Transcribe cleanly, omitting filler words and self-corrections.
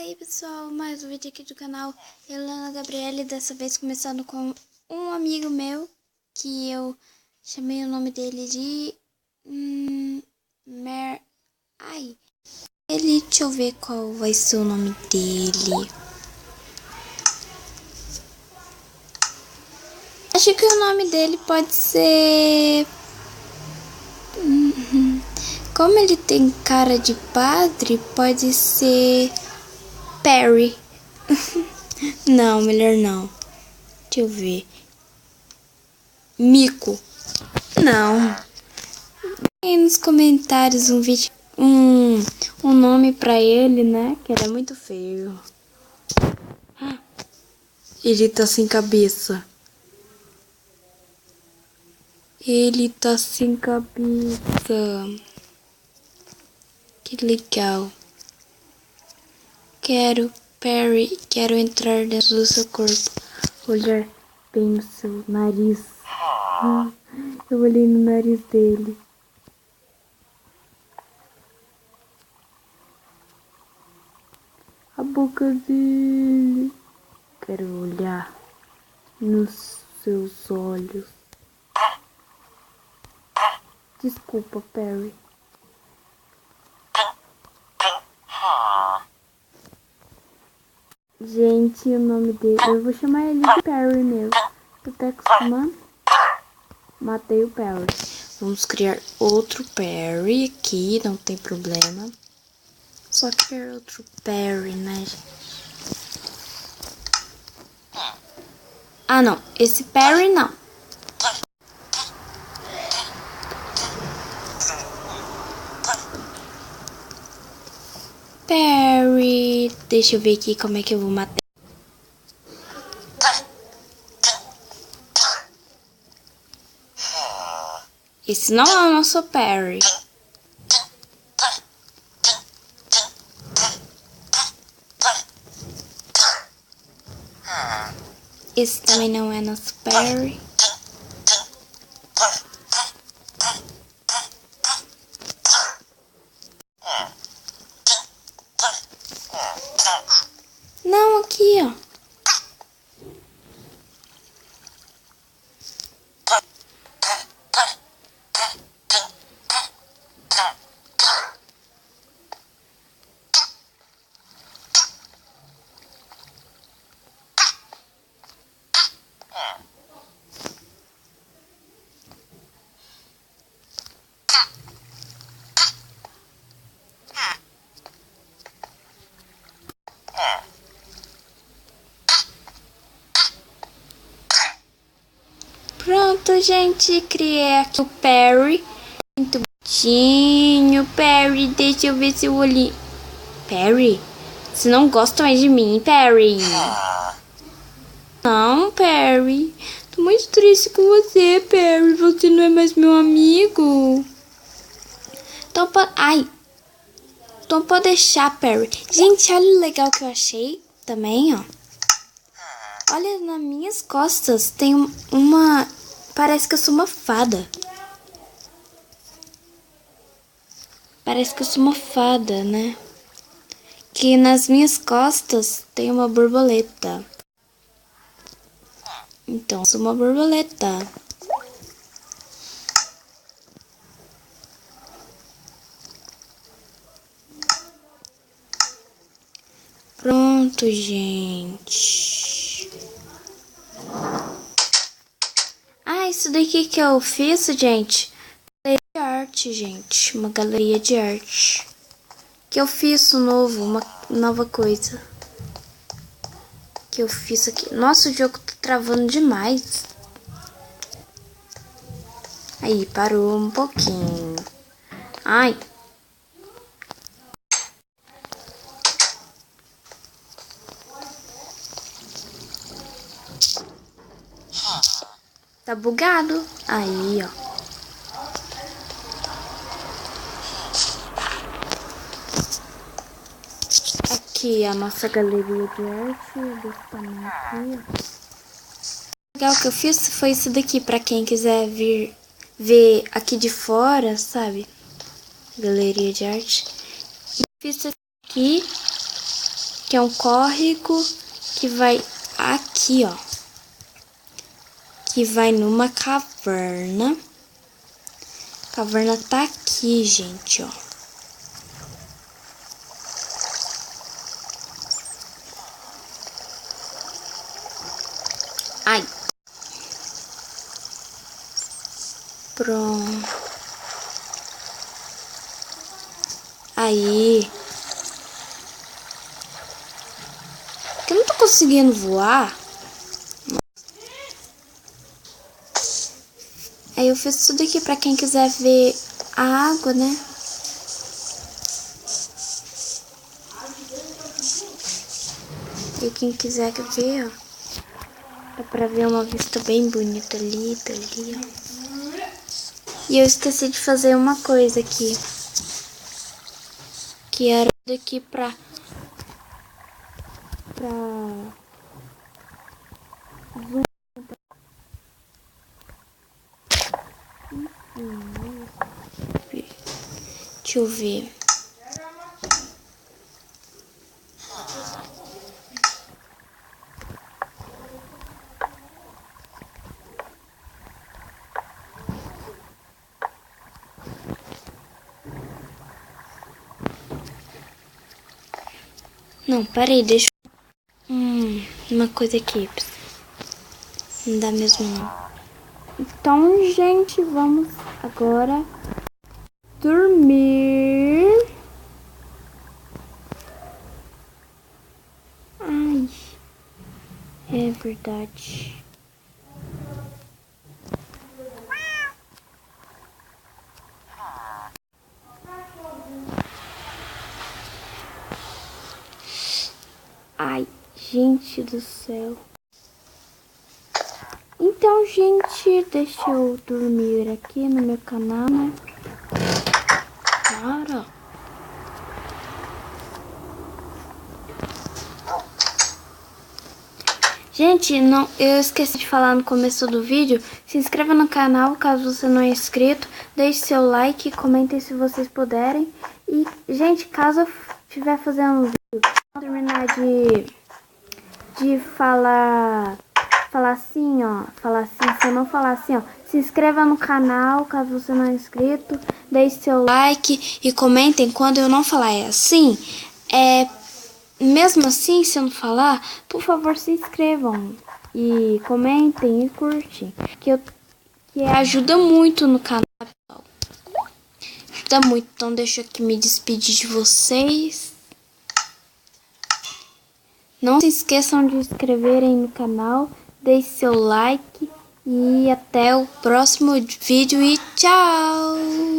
aí pessoal, mais um vídeo aqui do canal Helena Gabriele, dessa vez começando com um amigo meu, que eu chamei o nome dele de deixa eu ver qual vai ser o nome dele. Acho que o nome dele pode ser... Como ele tem cara de padre, pode ser Perry. Não, melhor não. Deixa eu ver. Mico. Não. Aí nos comentários um vídeo, um nome pra ele, né? Que era muito feio. Ele tá sem cabeça. Ele tá sem cabeça. Que legal. Perry, quero entrar dentro do seu corpo. Olhar bem no seu nariz. Eu olhei no nariz dele. A boca dele. Quero olhar nos seus olhos. Desculpa, Perry. Gente, o nome dele... Eu vou chamar ele de Perry mesmo. Eu tô acostumando. Matei o Perry. Vamos criar outro Perry aqui, não tem problema. Só criar outro Perry, né, gente? Ah, não. Esse Perry, não. Perry. Deixa eu ver aqui como é que eu vou matar. Esse não é o nosso Perry. Esse também não é nosso Perry. Não, aqui, ó. Pronto, gente, criei aqui o Perry. Muito bonitinho, Perry. Deixa eu ver seu olhinho. Perry, você não gosta mais de mim, Perry? Não, Perry. Tô muito triste com você, Perry. Você não é mais meu amigo. Então, então pode deixar, Perry. Gente, olha o legal que eu achei também, ó. Olha, nas minhas costas tem uma... Parece que eu sou uma fada. Parece que eu sou uma fada, né? Que nas minhas costas tem uma borboleta. Então, eu sou uma borboleta. Pronto, gente. Ah, isso daqui que eu fiz, gente, galeria de arte, gente. Uma galeria de arte. Que eu fiz uma nova coisa. Que eu fiz aqui. Nossa, o jogo tá travando demais. Aí, parou um pouquinho. Ai. Tá bugado. Aí, ó. Aqui a nossa galeria de arte. Desse tamanho aqui, ó. O legal que eu fiz foi isso daqui, pra quem quiser vir ver aqui de fora, sabe? Galeria de arte. E fiz isso aqui que é um córrego que vai aqui, ó. Que vai numa caverna. A caverna tá aqui, gente, ó. Ai. Pronto. Aí. Eu não tô conseguindo voar. Aí eu fiz tudo aqui pra quem quiser ver a água, né? E quem quiser ver, ó. Dá pra ver uma vista bem bonita ali, dali, ó. E eu esqueci de fazer uma coisa aqui. Que era daqui pra deixa eu ver. Não, peraí, deixa uma coisa aqui. Não dá mesmo não. Então, gente, vamos agora dormir. Ai, é verdade. Ai, gente do céu. Então, gente, deixa eu dormir aqui no meu canal, né? Cara. Gente, não, eu esqueci de falar no começo do vídeo. Se inscreva no canal caso você não é inscrito. Deixe seu like, comentem se vocês puderem. E, gente, caso eu estiver fazendo um vídeo, vou terminar de falar assim, ó. Falar assim, se eu não falar assim, ó. Se inscreva no canal caso você não é inscrito. Deixe seu like e comentem quando eu não falar assim. Mesmo assim, se eu não falar, por favor, se inscrevam e comentem e curtem, que ajuda muito no canal, pessoal. Ajuda muito, então deixa eu aqui me despedir de vocês. Não se esqueçam de se inscreverem no canal, deixe seu like e até o próximo vídeo e tchau!